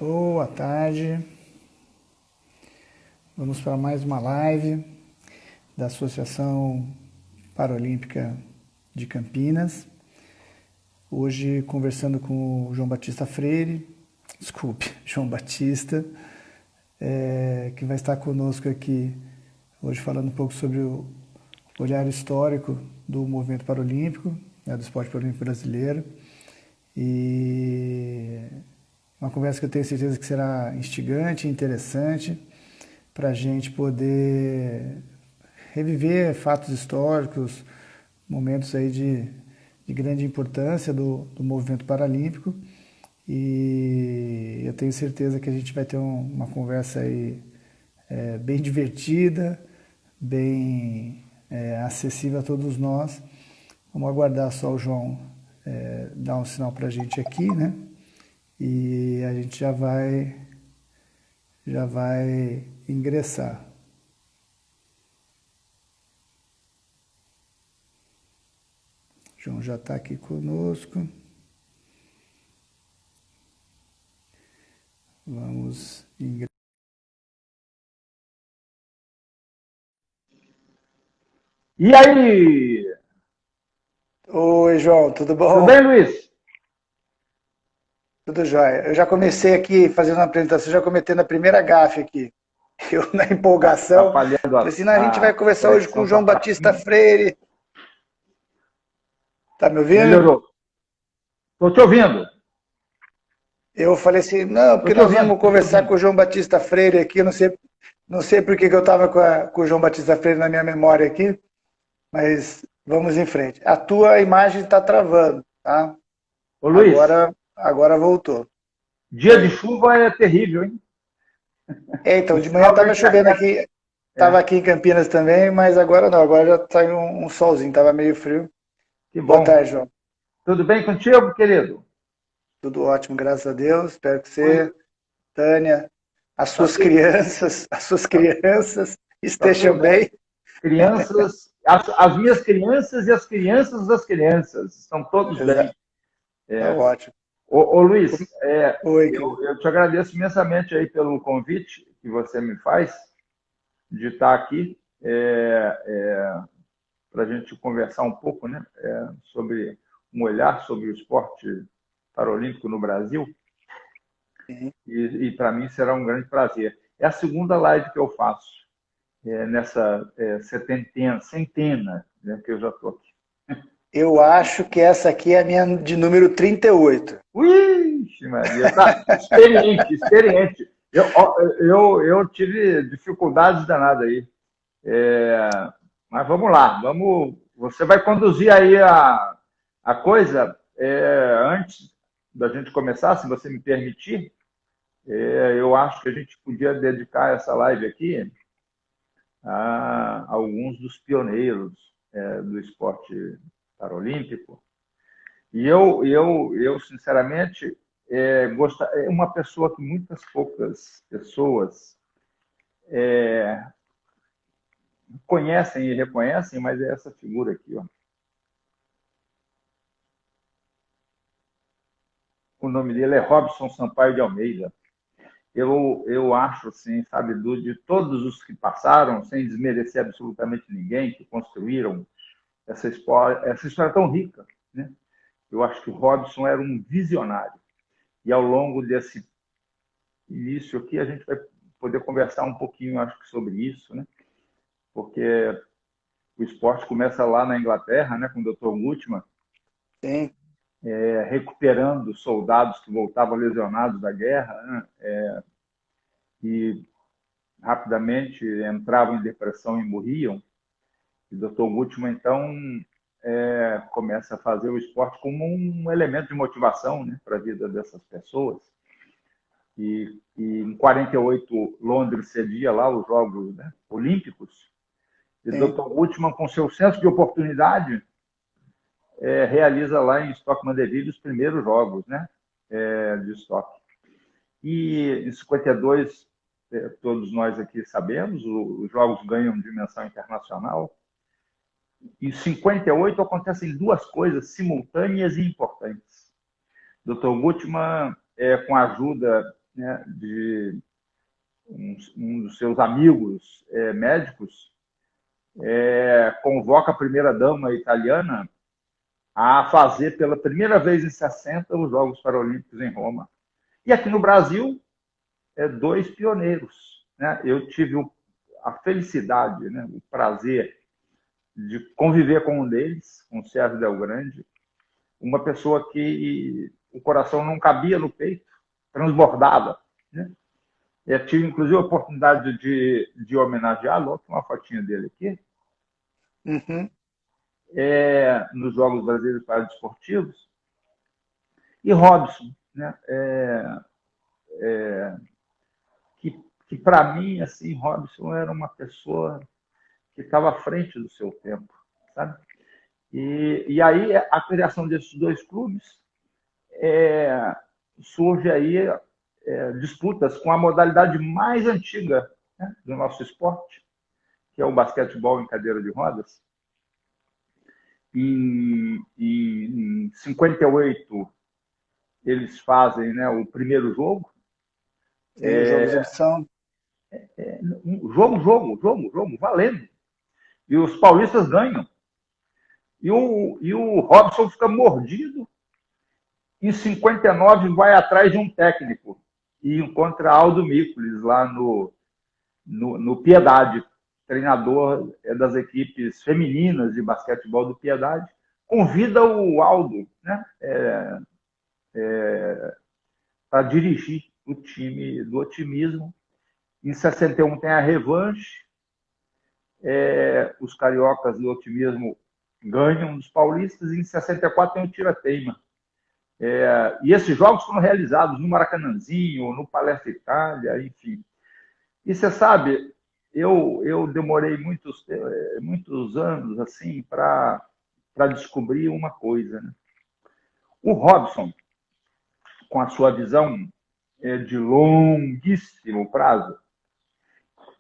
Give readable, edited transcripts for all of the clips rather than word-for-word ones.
Boa tarde. Vamos para mais uma live da Associação Paralímpica de Campinas. Hoje conversando com o João Batista Freire, João Batista, que vai estar conosco aqui hoje falando um pouco sobre o olhar histórico do movimento paralímpico, do esporte paralímpico brasileiro. E uma conversa que eu tenho certeza que será instigante e interessante para a gente poder reviver fatos históricos, momentos aí de grande importância do movimento paralímpico. E eu tenho certeza que a gente vai ter uma conversa aí bem divertida, bem acessível a todos nós. Vamos aguardar só o João dar um sinal para a gente aqui, né? E a gente já vai ingressar. O João já está aqui conosco. Vamos ingressar. E aí? Oi, João, tudo bom? Tudo bem, Luiz? Tudo jóia. Eu já comecei aqui fazendo uma apresentação, já cometendo a primeira gafe aqui. Eu, na empolgação, falhando falei assim, não, a gente vai conversar hoje com o João Batista Freire. Tá me ouvindo? Melhorou. Estou te ouvindo. Eu falei assim, não, porque nós vamos conversar com o João Batista Freire aqui, não sei por que eu estava com o João Batista Freire na minha memória aqui, mas vamos em frente. A tua imagem está travando, tá? Ô, Luiz, agora voltou. dia de chuva é terrível, hein? Então, de manhã estava chovendo aqui, estava aqui em Campinas também, mas agora não, agora já está um solzinho, estava meio frio. Que bom. Boa tarde, João. Tudo bem contigo, querido? Tudo ótimo, graças a Deus. Espero que você, Tânia, as suas crianças estejam bem. Crianças, as minhas crianças e as crianças das crianças, estão todos bem. Tá ótimo. Ô Luiz, Oi, eu te agradeço imensamente aí pelo convite que você me faz de estar aqui para a gente conversar um pouco, né, sobre um olhar sobre o esporte paralímpico no Brasil. E para mim será um grande prazer. É a segunda live que eu faço nessa centena, né, que eu já estou aqui. Eu acho que essa aqui é a minha de número 38. Ixi, Maria, tá experiente. Eu tive dificuldades danadas aí. Mas vamos lá, você vai conduzir aí a coisa. Antes da gente começar, se você me permitir, eu acho que a gente podia dedicar essa live aqui a alguns dos pioneiros do esporte paralímpico. E eu sinceramente, é uma pessoa que muitas poucas pessoas conhecem e reconhecem, mas é essa figura aqui, ó. O nome dele é Robson Sampaio de Almeida. Eu acho, assim, sabe, de todos os que passaram, sem desmerecer absolutamente ninguém, que construíram essa história tão rica, né? Eu acho que o Robson era um visionário. E ao longo desse início aqui, a gente vai poder conversar um pouquinho, acho que, sobre isso, né? Porque o esporte começa lá na Inglaterra, né, com o Dr. Gutmann, recuperando soldados que voltavam lesionados da guerra, né? E rapidamente entravam em depressão e morriam. E o Dr. Gutmann, então, começa a fazer o esporte como um elemento de motivação, né, para a vida dessas pessoas. E em 48, Londres cedia lá os Jogos, né, Olímpicos. E o Dr. Gutmann, com seu senso de oportunidade, realiza lá em Stoke-Mandeville os primeiros Jogos, né, de Stoke. E em 52, todos nós aqui sabemos, os Jogos ganham dimensão internacional. Em 58 acontecem duas coisas simultâneas e importantes. Dr. Gutmann, com a ajuda né, de um dos seus amigos médicos, convoca a primeira-dama italiana a fazer pela primeira vez em 60 os Jogos Paralímpicos em Roma. E aqui no Brasil, dois pioneiros. Né? Eu tive a felicidade, né, o prazer de conviver com um deles, com o Sérgio Del Grande, uma pessoa que o coração não cabia no peito, transbordava. Né? Eu tive, inclusive, a oportunidade de homenageá-lo, uma fotinha dele aqui, Uhum. nos Jogos Brasileiros Paradesportivos. E Robson, né? Que para mim, assim, Robson era uma pessoa que estava à frente do seu tempo, sabe? E aí a criação desses dois clubes surge aí disputas com a modalidade mais antiga, né, do nosso esporte, que é o basquetebol em cadeira de rodas. Em 58, eles fazem, né, o primeiro jogo. Sim, jogo de exibição. Jogo, valendo. E os paulistas ganham. E o Robson fica mordido. Em 59, vai atrás de um técnico e encontra Aldo Mícolis lá no Piedade, treinador das equipes femininas de basquetebol do Piedade. Convida o Aldo, né, para dirigir o time do Otimismo. Em 61 tem a revanche. Os cariocas do Otimismo ganham dos paulistas. E em 64 tem o tira-teima. E esses jogos foram realizados no Maracanãzinho, no Palestra Itália, enfim. E você sabe, eu demorei muitos anos assim para descobrir uma coisa. Né? O Robson, com a sua visão de longuíssimo prazo,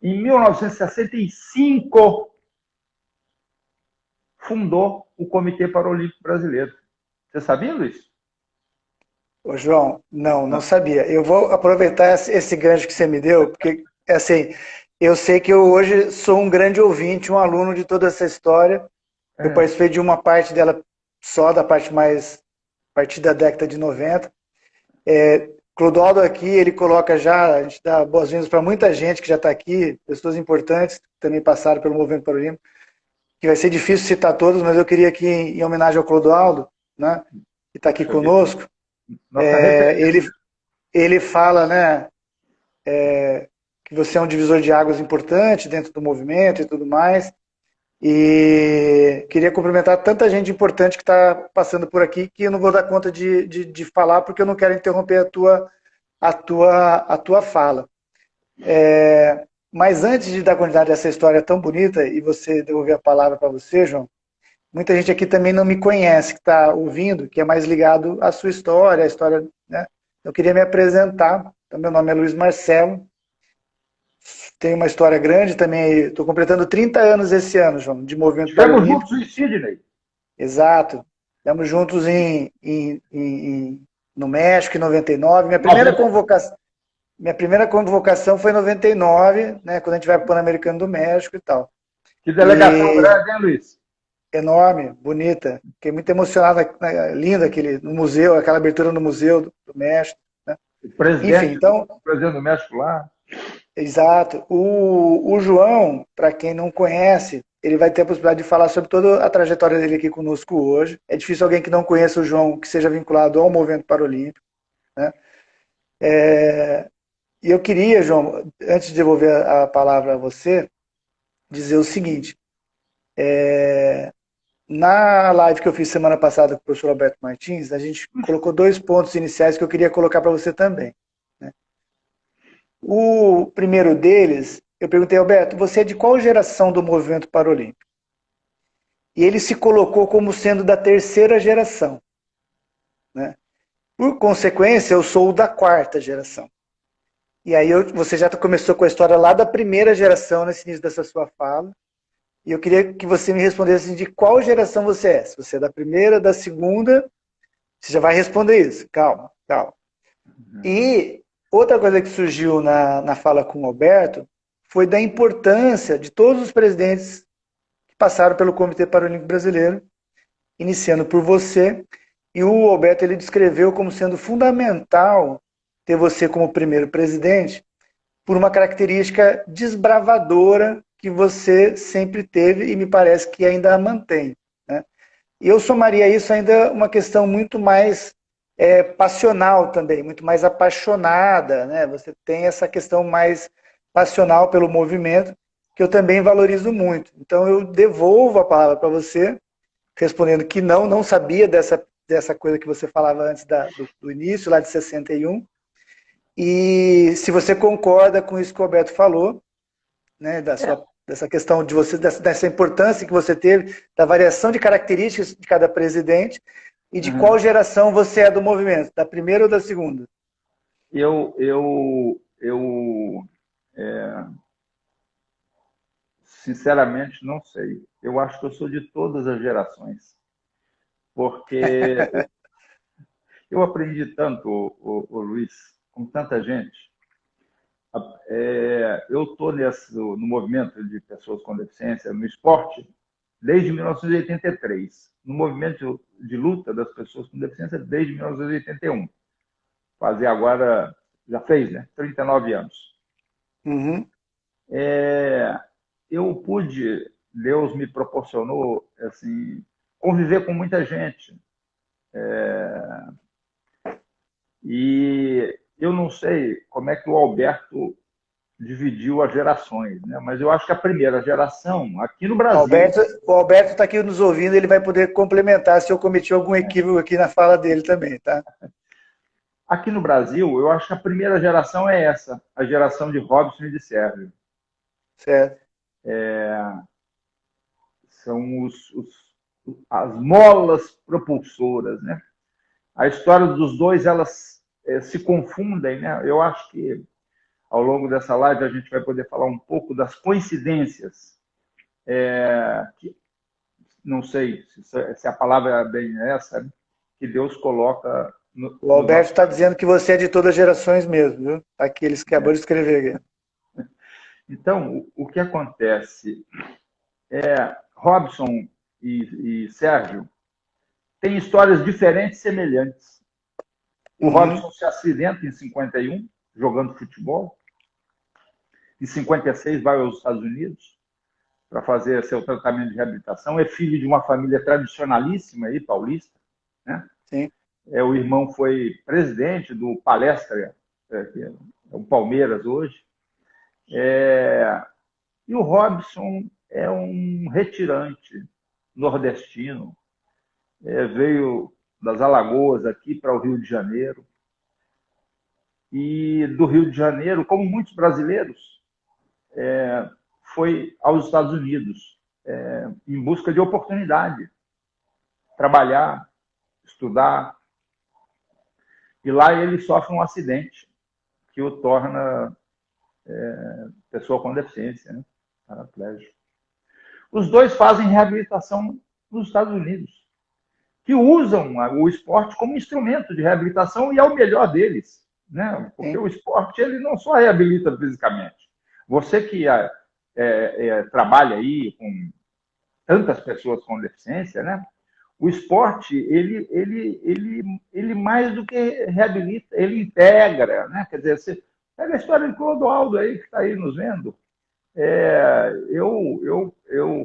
em 1965 fundou o Comitê Paralímpico Brasileiro. Você sabia, Luiz? Ô, João, não sabia. Eu vou aproveitar esse gancho que você me deu, porque, assim, eu sei que eu hoje sou um grande ouvinte, um aluno de toda essa história. Eu participei de uma parte dela só, da parte mais, a partir da década de 90. Clodoaldo aqui, ele coloca já, a gente dá boas-vindas para muita gente que já está aqui, pessoas importantes que também passaram pelo Movimento Paralímpico, que vai ser difícil citar todos, mas eu queria aqui, em homenagem ao Clodoaldo, né, que está aqui conosco, ele fala, né, que você é um divisor de águas importante dentro do movimento e tudo mais, e queria cumprimentar tanta gente importante que está passando por aqui, que eu não vou dar conta de falar, porque eu não quero interromper a tua fala. Mas antes de dar continuidade a essa história tão bonita, e você devolver a palavra para você, João, muita gente aqui também não me conhece, que está ouvindo, que é mais ligado à sua história, né? Eu queria me apresentar. Então, meu nome é Luiz Marcelo. Tenho uma história grande também. Estou completando 30 anos esse ano, João, de movimento paralímpico. Estivemos juntos em Sydney. Exato. Estamos juntos no México, em 99. Minha primeira convocação foi em 99, né, quando a gente vai para o Pan-Americano do México e tal. Que delegação grande, hein, Luiz? Enorme, bonita. Fiquei muito emocionada, né, linda no museu, aquela abertura no Museu do México. Né? O presidente do México lá. Exato. O João, para quem não conhece, ele vai ter a possibilidade de falar sobre toda a trajetória dele aqui conosco hoje. É difícil alguém que não conheça o João, que seja vinculado ao movimento paralímpico. Né? E eu queria, João, antes de devolver a palavra a você, dizer o seguinte. Na live que eu fiz semana passada com o professor Alberto Martins, a gente colocou 2 pontos iniciais que eu queria colocar para você também. Né? O primeiro deles, eu perguntei, Alberto, você é de qual geração do movimento paralímpico? E ele se colocou como sendo da 3ª geração. Né? Por consequência, eu sou da 4ª geração. E aí você já começou com a história lá da 1ª geração, nesse início dessa sua fala. E eu queria que você me respondesse de qual geração você é. Se você é da 1ª, da 2ª, você já vai responder isso. Calma. E outra coisa que surgiu na fala com o Alberto foi da importância de todos os presidentes que passaram pelo Comitê Paralímpico Brasileiro, iniciando por você. E o Alberto ele descreveu como sendo fundamental ter você como primeiro presidente por uma característica desbravadora que você sempre teve e me parece que ainda a mantém, né? E eu somaria isso ainda uma questão muito mais passional também, muito mais apaixonada, né? Você tem essa questão mais passional pelo movimento, que eu também valorizo muito. Então eu devolvo a palavra para você, respondendo que não sabia dessa coisa que você falava antes do início, lá de 61. E se você concorda com isso que o Roberto falou, né, dessa questão de você, dessa importância que você teve, da variação de características de cada presidente e de qual Uhum. geração você é do movimento, da primeira ou da segunda? Eu sinceramente não sei. Eu acho que eu sou de todas as gerações, porque eu aprendi tanto, o Luiz, com tanta gente. Eu estou no movimento de pessoas com deficiência, no esporte, desde 1983. No movimento de luta das pessoas com deficiência, desde 1981. Fazer agora, já fez, né? 39 anos. Uhum. Eu pude, Deus me proporcionou, assim, conviver com muita gente. E eu não sei como é que o Alberto dividiu as gerações, né? Mas eu acho que a primeira geração, aqui no Brasil, O Alberto está aqui nos ouvindo, ele vai poder complementar se eu cometi algum equívoco aqui na fala dele também, tá? aqui no Brasil, eu acho que a primeira geração é essa, a geração de Robson e de Sérgio. Certo. São as molas propulsoras, né? A história dos dois, elas se confundem, né? Eu acho que ao longo dessa live a gente vai poder falar um pouco das coincidências, que não sei se a palavra é bem essa, né? Que Deus coloca O nos Alberto nossos está caminhos. dizendo que você é de todas as gerações mesmo, viu? Aqueles que acabou de escrever aqui. Então, o que acontece? Robson e Sérgio têm histórias diferentes e semelhantes. O Uhum. Robson se acidenta em 51, jogando futebol. Em 56 vai aos Estados Unidos para fazer seu tratamento de reabilitação. É filho de uma família tradicionalíssima aí, paulista, né? Sim. O irmão foi presidente do Palestra, que é o Palmeiras hoje. E o Robson é um retirante nordestino. Veio das Alagoas aqui para o Rio de Janeiro. E do Rio de Janeiro, como muitos brasileiros, foi aos Estados Unidos em busca de oportunidade, trabalhar, estudar. E lá ele sofre um acidente que o torna pessoa com deficiência, né? Paraplégico. Os dois fazem reabilitação nos Estados Unidos, que usam o esporte como instrumento de reabilitação e é o melhor deles, né? Porque Sim. o esporte ele não só reabilita fisicamente. Você que trabalha aí com tantas pessoas com deficiência, né? O esporte ele mais do que reabilita, ele integra, né? Quer dizer, você pega a história de Clodoaldo aí que está aí nos vendo. Eu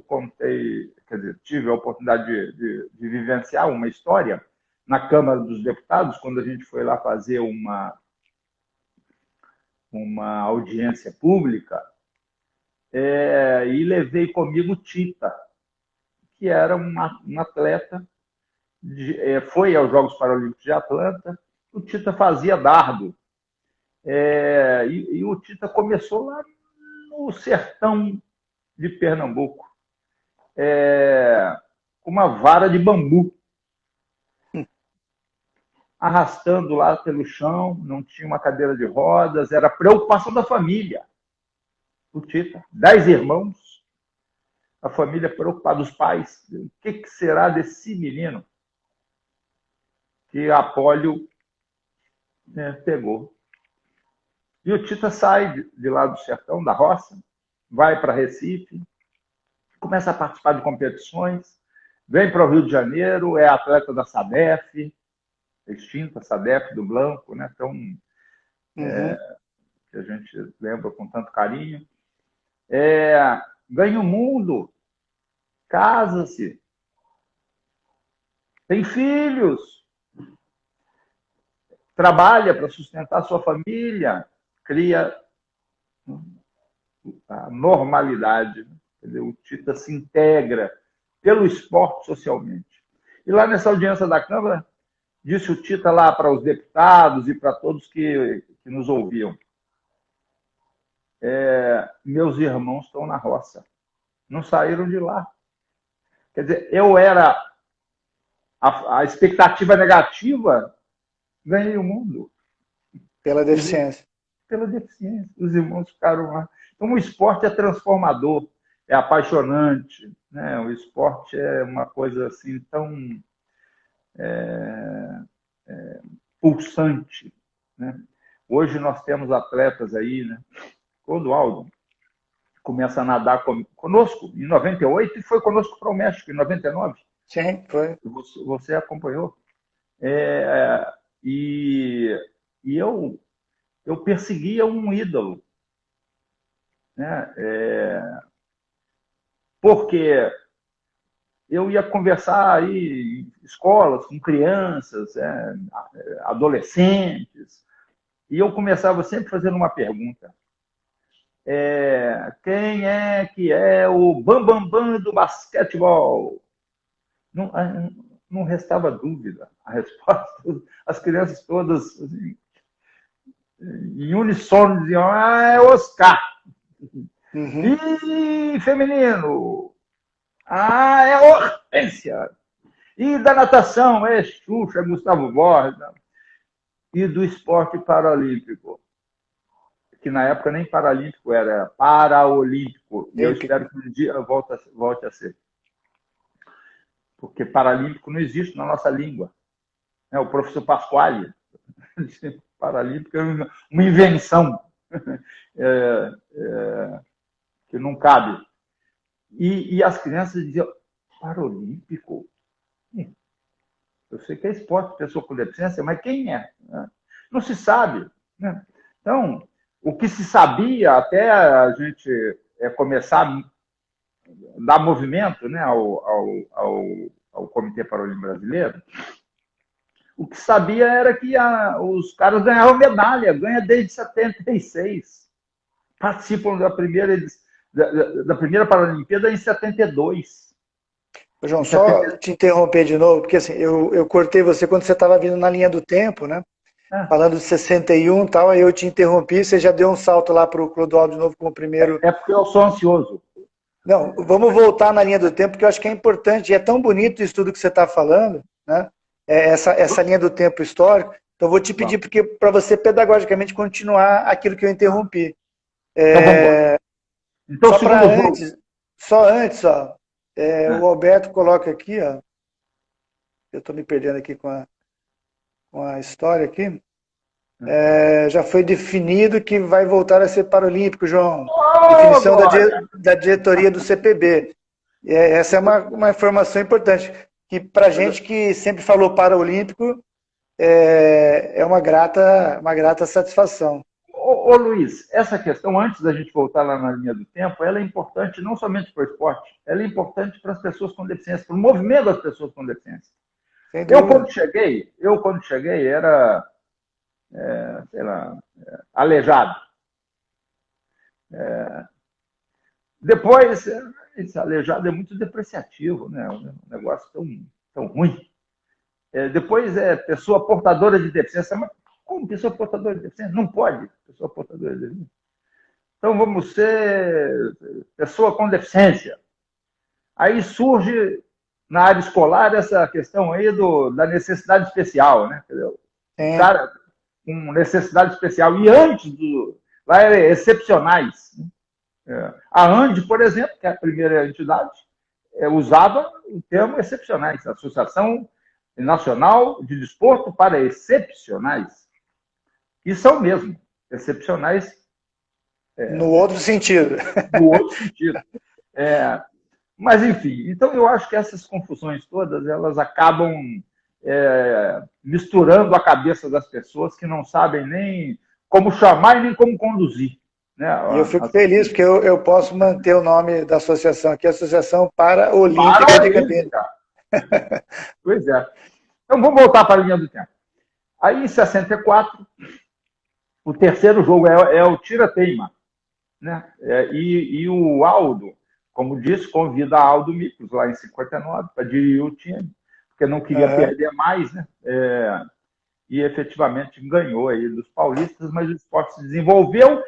contei, quer dizer, tive a oportunidade de vivenciar uma história na Câmara dos Deputados, quando a gente foi lá fazer uma audiência pública, e levei comigo Tita, que era um atleta, foi aos Jogos Paralímpicos de Atlanta, o Tita fazia dardo. E o Tita começou lá no sertão de Pernambuco, com uma vara de bambu, arrastando lá pelo chão, não tinha uma cadeira de rodas, era preocupação da família. O Tita, 10 irmãos, a família preocupada, os pais, o que será desse menino que a polio pegou. E o Tita sai de lá do sertão, da roça, vai para Recife, começa a participar de competições, vem para o Rio de Janeiro, é atleta da SADEF, extinta SADEF do Blanco, né? Então, que a gente lembra com tanto carinho. Ganha o mundo, casa-se, tem filhos, trabalha para sustentar sua família, cria a normalidade. Quer dizer, o Tita se integra pelo esporte socialmente. E lá nessa audiência da Câmara, disse o Tita lá para os deputados e para todos que nos ouviam: meus irmãos estão na roça, não saíram de lá. Quer dizer, eu era a expectativa negativa, ganhei o mundo. Pela deficiência. Pela deficiência. Os irmãos ficaram lá. Então, o esporte é transformador, é apaixonante, né? O esporte é uma coisa assim tão pulsante, né? Hoje nós temos atletas aí, né? Quando o Aldo começa a nadar conosco em 98 e foi conosco para o México em 99. Sim, foi. Você acompanhou. E eu perseguia um ídolo, né? Porque eu ia conversar aí em escolas com crianças, adolescentes, e eu começava sempre fazendo uma pergunta: quem é que é o bambambam do basquetebol? Não restava dúvida. A resposta, as crianças todas, assim, em unissono, diziam: é Oscar. E feminino: é Hortência. E da natação é Xuxa, Gustavo Borges. E do esporte paralímpico, que na época nem paralímpico era paraolímpico. E eu espero que um dia volte a ser. Porque paralímpico não existe na nossa língua. O professor Pasquale, paralímpico é uma invenção que não cabe. E as crianças diziam: paralímpico? Eu sei que é esporte, pessoa com deficiência, mas quem é? Não se sabe, né? Então, o que se sabia até a gente começar a dar movimento, né, ao Comitê Paralímpico Brasileiro, o que sabia era que os caras ganhavam medalha, ganha desde 76. Participam da primeira Paralimpíada em 72. João, só te interromper de novo, porque assim, eu cortei você quando você estava vindo na linha do tempo, né? Falando de 61 e tal, aí eu te interrompi, você já deu um salto lá para o Clodoaldo de novo como primeiro. É porque eu sou ansioso. Não, vamos voltar na linha do tempo, porque eu acho que é importante, e é tão bonito isso tudo que você está falando, né? Essa linha do tempo histórico. Então, eu vou te pedir para você pedagogicamente continuar aquilo que eu interrompi. Então, só antes, ó, o Alberto coloca aqui, ó, eu estou me perdendo aqui com a história aqui. Já foi definido que vai voltar a ser paralímpico, João. Definição da diretoria do CPB. Essa é uma informação importante, que para a gente que sempre falou paralímpico, é uma grata satisfação. Ô Luiz, essa questão, antes da gente voltar lá na linha do tempo, ela é importante não somente para o esporte, ela é importante para as pessoas com deficiência, para o movimento das pessoas com deficiência. Eu, quando cheguei, era, sei lá, aleijado. Depois, esse aleijado é muito depreciativo, né? Um negócio tão ruim. Depois, pessoa portadora de deficiência. Mas como pessoa portadora de deficiência? Não pode pessoa portadora de deficiência. Então, vamos ser pessoa com deficiência. Aí surge, na área escolar, essa questão aí da necessidade especial, né? O cara com necessidade especial. E antes lá era excepcionais. A ANDE, por exemplo, que é a primeira entidade, usava o termo excepcionais, Associação Nacional de Desporto para Excepcionais. E são mesmo. excepcionais. No outro sentido. No outro sentido. Mas, enfim, então eu acho que essas confusões todas, elas acabam misturando a cabeça das pessoas que não sabem nem como chamar e nem como conduzir. Né? E eu fico feliz, porque eu posso manter o nome da associação aqui, Associação Paralímpica de Campinas. Pois é. Então, vamos voltar para a linha do tempo. Aí, em 64, o terceiro jogo é o tira-teima. Né? E o Aldo, como disse, convida Aldo Miklos, lá em 59, para dirigir o time, porque não queria perder mais, né? E efetivamente ganhou aí dos paulistas, mas o esporte se desenvolveu,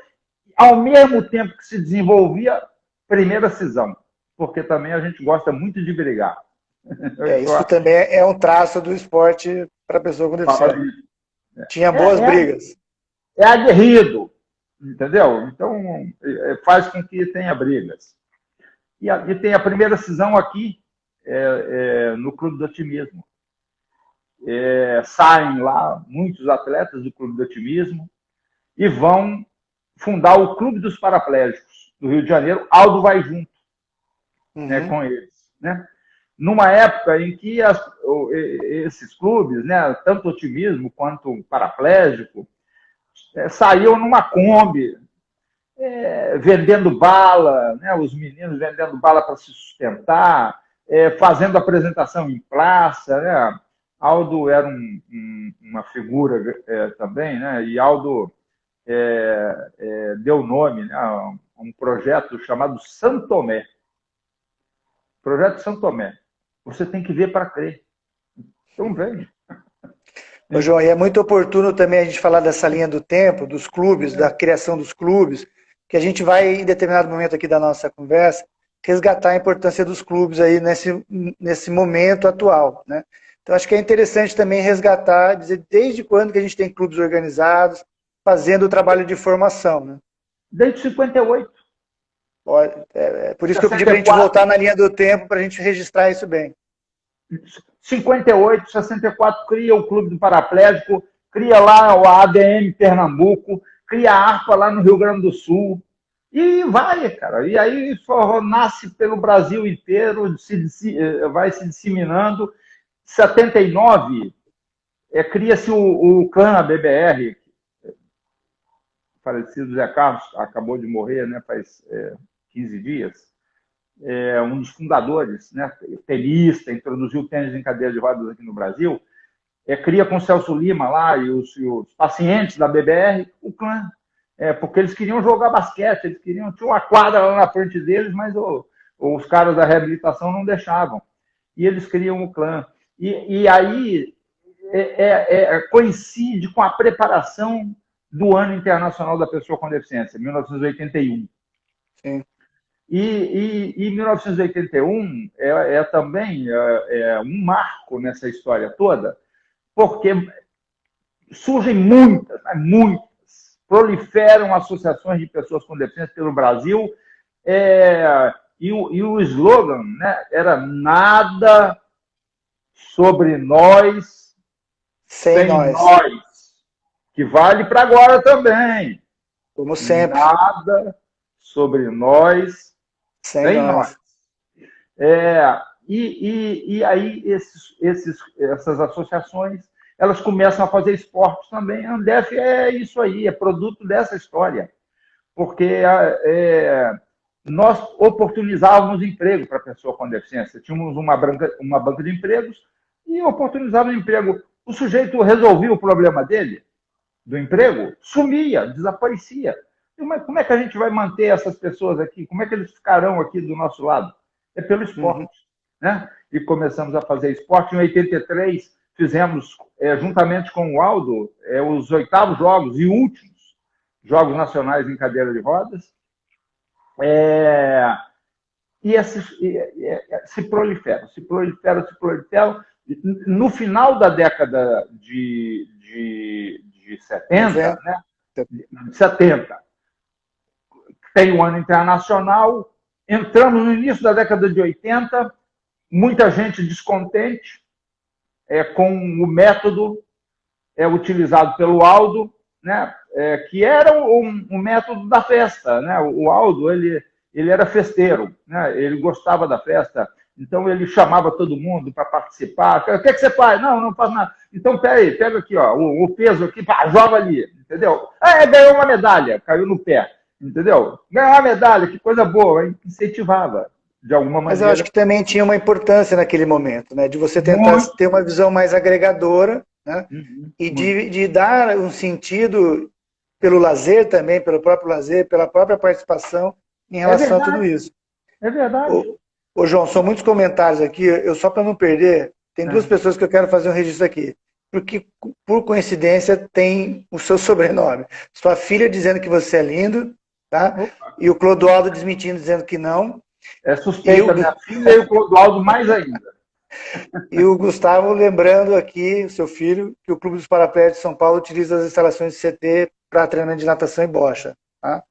ao mesmo tempo que se desenvolvia, primeira cisão, porque também a gente gosta muito de brigar. Isso também é um traço do esporte para a pessoa com deficiência. Tinha boas brigas. É aguerrido, entendeu? Então, faz com que tenha brigas. E tem a primeira cisão aqui, no Clube do Otimismo. Saem lá muitos atletas do Clube do Otimismo e vão fundar o Clube dos Paraplégicos do Rio de Janeiro. Aldo vai junto com eles. Né? Numa época em que esses clubes, né, tanto Otimismo quanto o Paraplégico, saíam numa Kombi, vendendo bala, né, os meninos vendendo bala para se sustentar, fazendo apresentação em praça. Né? Aldo era uma figura também, né? E Aldo deu nome, né, a um projeto chamado São Tomé. Projeto São Tomé. Você tem que ver para crer. Então, vem. Ô, João, e é muito oportuno também a gente falar dessa linha do tempo, dos clubes, da criação dos clubes, que a gente vai, em determinado momento aqui da nossa conversa, resgatar a importância dos clubes aí nesse momento atual, né? Então, acho que é interessante também resgatar, dizer desde quando que a gente tem clubes organizados, fazendo o trabalho de formação, né? Desde 58. Por isso que eu pedi para a gente voltar na linha do tempo, para a gente registrar isso bem. 58, 64, cria o Clube do Paraplégico, cria lá o ADM Pernambuco, cria a ARPA lá no Rio Grande do Sul. E vai, cara. E aí nasce pelo Brasil inteiro, vai se disseminando. 79, cria-se o clã BBR. O falecido Zé Carlos acabou de morrer, né, faz 15 dias. Um dos fundadores, né, tenista, introduziu o tênis em cadeira de rodas aqui no Brasil, cria com o Celso Lima lá e os pacientes da BBR o clã, porque eles queriam jogar basquete, tinha uma quadra lá na frente deles, mas os caras da reabilitação não deixavam, e eles criam o clã. E aí coincide com a preparação do Ano Internacional da Pessoa com Deficiência, 1981. Sim. E 1981 também um marco nessa história toda, porque surgem muitas, proliferam associações de pessoas com deficiência pelo Brasil, e o slogan, né, era nada sobre nós sem nós, que vale para agora também. Como sempre. Nada sobre nós sem nós. E aí essas associações, elas começam a fazer esportes também. A Andef é isso aí, é produto dessa história. Porque nós oportunizávamos emprego para a pessoa com deficiência. Tínhamos uma banca de empregos e oportunizava o emprego. O sujeito resolvia o problema dele, do emprego, sumia, desaparecia. Mas como é que a gente vai manter essas pessoas aqui? Como é que eles ficarão aqui do nosso lado? É pelo esporte. Né? E começamos a fazer esporte. Em 83, fizemos, juntamente com o Aldo, os 8º jogos e últimos Jogos Nacionais em Cadeira de Rodas. Se proliferam. No final da década de 70, né? 70, tem o Ano Internacional, entramos no início da década de 80, muita gente descontente com o método utilizado pelo Aldo, né? que era um método da festa, né? O Aldo, ele era festeiro, né? Ele gostava da festa, então ele chamava todo mundo para participar. O que você faz? Não, não faço nada. Então, pega aqui, ó, o peso aqui, pá, joga ali, entendeu? Ganhou uma medalha, caiu no pé, entendeu? Ganhou uma medalha, que coisa boa, hein? Incentivava, de alguma Mas eu acho maneira. que também tinha uma importância naquele momento, né? De você tentar Muito, ter uma visão mais agregadora, né? E muito. de dar um sentido pelo lazer também, pelo próprio lazer, pela própria participação em É relação a tudo verdade, isso. é verdade. Ô João, são muitos comentários aqui, eu só para não perder, tem duas pessoas que eu quero fazer um registro aqui, porque por coincidência tem o seu sobrenome. Sua filha dizendo que você é lindo, tá? Opa. E o Clodoaldo desmentindo, dizendo que não. É suspeita, minha filha e o Clodoaldo mais ainda. E o Gustavo lembrando aqui, o seu filho, que o Clube dos Paraplégicos de São Paulo utiliza as instalações de CT para treinamento de natação e bocha. Tá?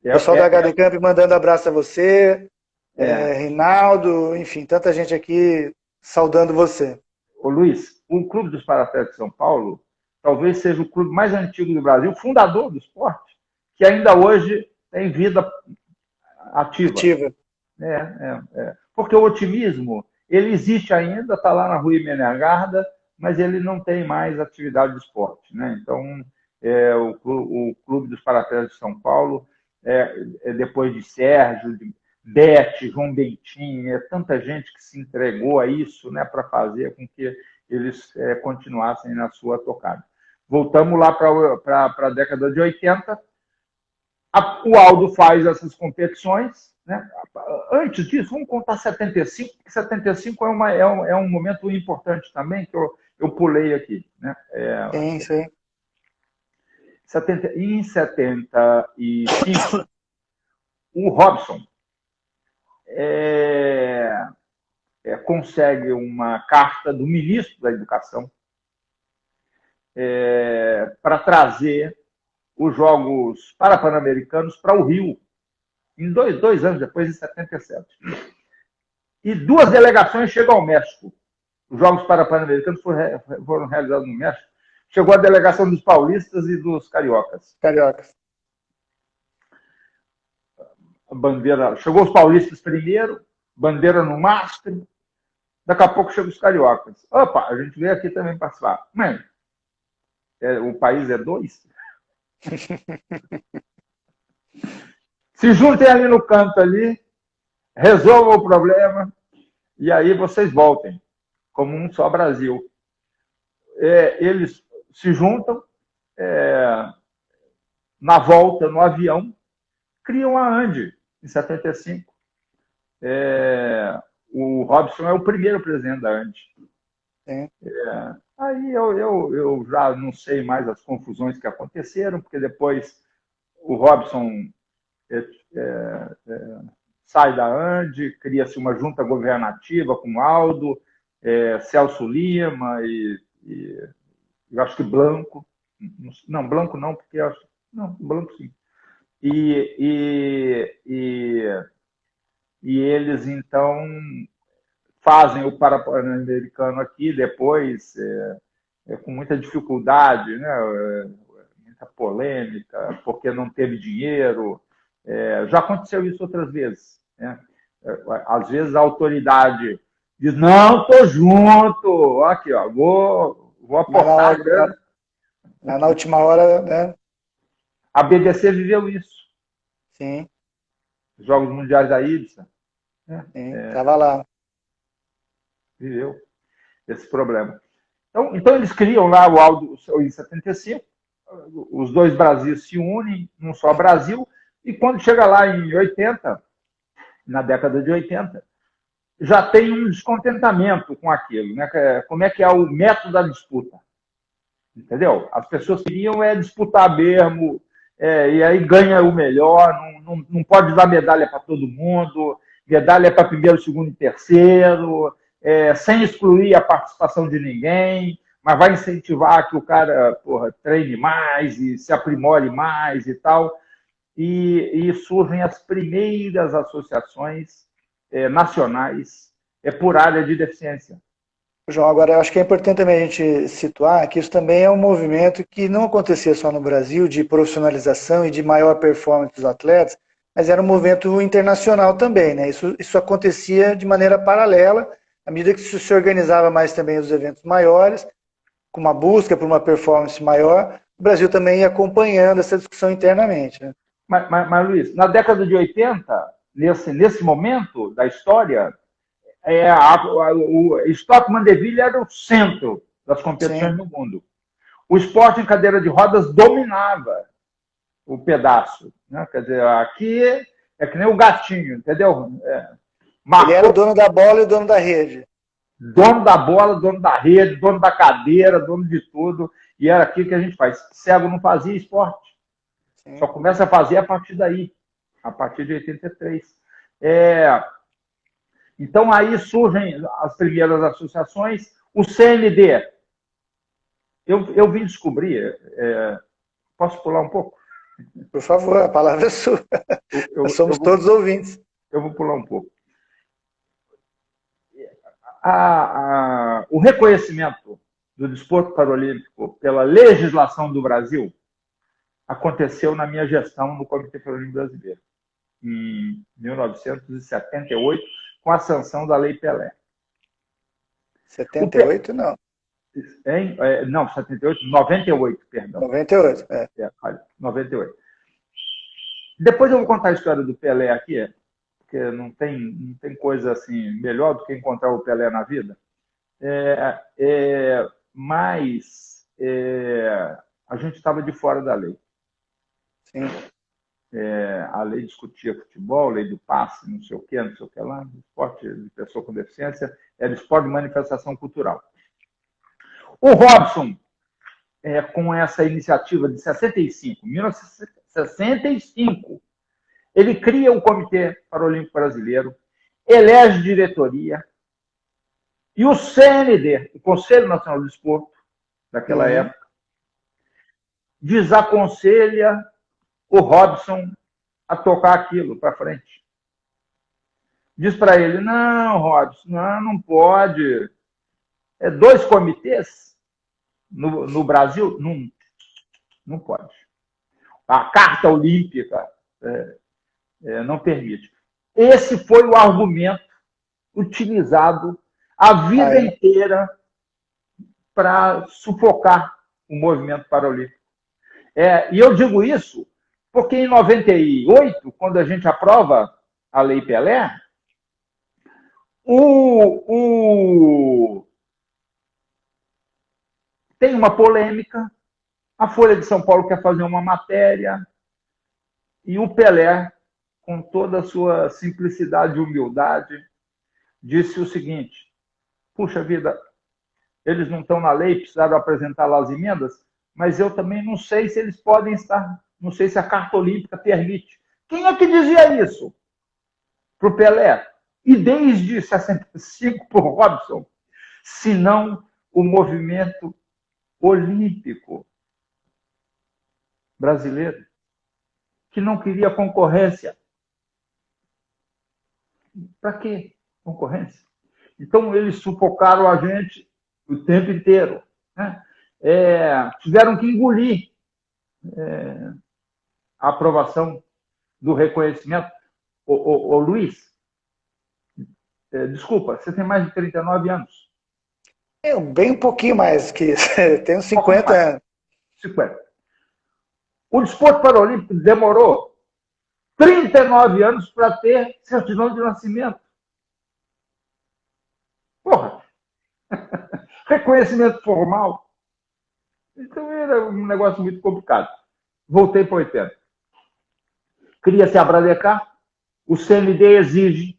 O pessoal da HD Camp mandando abraço a você, Reinaldo, enfim, tanta gente aqui saudando você. Ô Luiz, o Clube dos Paraplégicos de São Paulo talvez seja o clube mais antigo do Brasil, fundador do esporte, que ainda hoje tem vida ativa. Porque o otimismo, ele existe ainda, está lá na Rua Menegarda, mas ele não tem mais atividade de esporte. Né? Então, o Clube dos Paraplégicos de São Paulo, depois de Sérgio, de Beth, João Bentinho, tanta gente que se entregou a isso, né, para fazer com que eles continuassem na sua tocada. Voltamos lá para a década de 80, o Aldo faz essas competições. Né? Antes disso, vamos contar 75, porque 75 é um momento importante também, que eu pulei aqui. Né? Sim. Em 75, o Robson consegue uma carta do ministro da Educação para trazer os Jogos Parapan-Americanos para o Rio, em dois anos depois, em 77. E duas delegações chegam ao México. Os Jogos Parapan-Americanos foram realizados no México. Chegou a delegação dos paulistas e dos cariocas. A bandeira, chegou os paulistas primeiro, bandeira no mastro, daqui a pouco chegam os cariocas. Opa, a gente veio aqui também participar. Mãe, o país é dois? Se juntem ali no canto ali, resolvam o problema, e aí vocês voltem, como um só Brasil. Eles se juntam, na volta, no avião, criam a ANDE, em 75. O Robson é o primeiro presidente da ANDE. Aí eu já não sei mais as confusões que aconteceram, porque depois o Robson sai da ANDE, cria-se uma junta governativa com Aldo, Celso Lima e eu acho que Blanco. Não, Blanco não, porque eu acho. Não, Blanco sim. E eles, então, fazem o Parapan-Americano aqui, depois, com muita dificuldade, né? Muita polêmica, porque não teve dinheiro. Já aconteceu isso outras vezes. Né? Às vezes a autoridade diz, não, estou junto, aqui, ó, vou aportar. Na última hora, né? A BBC viveu isso. Sim. Os Jogos Mundiais da Ibsa. Estava lá. Viveu esse problema. Então eles criam lá o Aldo em 75, os dois Brasis se unem num só Brasil, e quando chega lá em 80, na década de 80, já tem um descontentamento com aquilo. Né? Como é que é o método da disputa? Entendeu? As pessoas queriam disputar mesmo, e aí ganha o melhor, não pode dar medalha para todo mundo, medalha para primeiro, segundo e terceiro, sem excluir a participação de ninguém, mas vai incentivar que o cara treine mais e se aprimore mais e tal. E surgem as primeiras associações nacionais por área de deficiência. João, agora eu acho que é importante também a gente situar que isso também é um movimento que não acontecia só no Brasil, de profissionalização e de maior performance dos atletas, mas era um movimento internacional também, né? Isso acontecia de maneira paralela, à medida que se organizava mais também os eventos maiores, com uma busca por uma performance maior, o Brasil também ia acompanhando essa discussão internamente, né? Mas, Luiz, na década de 80, nesse momento da história, o Stockton Mandeville era o centro das competições Sim. no mundo. O esporte em cadeira de rodas dominava o pedaço. Né? Quer dizer, aqui é que nem o gatinho, entendeu? Ele era o Marcou dono da bola e o dono da rede. dono da bola, dono da rede, dono da cadeira, dono de tudo. E era aquilo que a gente faz. Cego não fazia esporte. Só Sim. começa a fazer a partir daí, a partir de 83. Então, aí surgem as primeiras associações. O CND, eu vim descobrir, posso pular um pouco? Por favor, a palavra é sua. Nós somos todos ouvintes. Eu vou pular um pouco. O reconhecimento do desporto paralímpico pela legislação do Brasil aconteceu na minha gestão no Comitê Paralímpico Brasileiro, em 1978, com a sanção da Lei Pelé. 78, não. Não, 78, 98, perdão. 98, 98. Depois eu vou contar a história do Pelé aqui, porque não tem coisa assim melhor do que encontrar o Pelé na vida. Mas a gente estava de fora da lei. Sim. A lei discutia futebol, lei do passe, não sei o que lá, esporte de pessoa com deficiência, era esporte de manifestação cultural. O Robson, com essa iniciativa de 65, 1965, ele cria o Comitê Paralímpico Brasileiro, elege diretoria, e o CND, o Conselho Nacional do Desporto, daquela época, desaconselha o Robson a tocar aquilo para frente. Diz para ele, não, Robson, não pode. 2 comitês no Brasil? Não pode. A Carta Olímpica não permite. Esse foi o argumento utilizado a vida inteira para sufocar o movimento paralímpico. E eu digo isso porque em 98, quando a gente aprova a Lei Pelé, tem uma polêmica, a Folha de São Paulo quer fazer uma matéria, e o Pelé, com toda a sua simplicidade e humildade, disse o seguinte: puxa vida, eles não estão na lei, precisaram apresentar lá as emendas, mas eu também não sei se eles podem estar, não sei se a Carta Olímpica permite. Quem é que dizia isso para o Pelé? E desde 65 para o Robson, se não o movimento olímpico brasileiro, que não queria concorrência. Para que concorrência? Então, eles sufocaram a gente o tempo inteiro. Né? Tiveram que engolir a aprovação do reconhecimento. Ô Luiz, desculpa, você tem mais de 39 anos. Eu, bem um pouquinho mais que isso. Tenho 50 anos. 50. O desporto paralímpico demorou 39 anos para ter certidão de nascimento. Porra! Reconhecimento formal. Então era um negócio muito complicado. Voltei para 80. Cria-se a Bradecar. O CND exige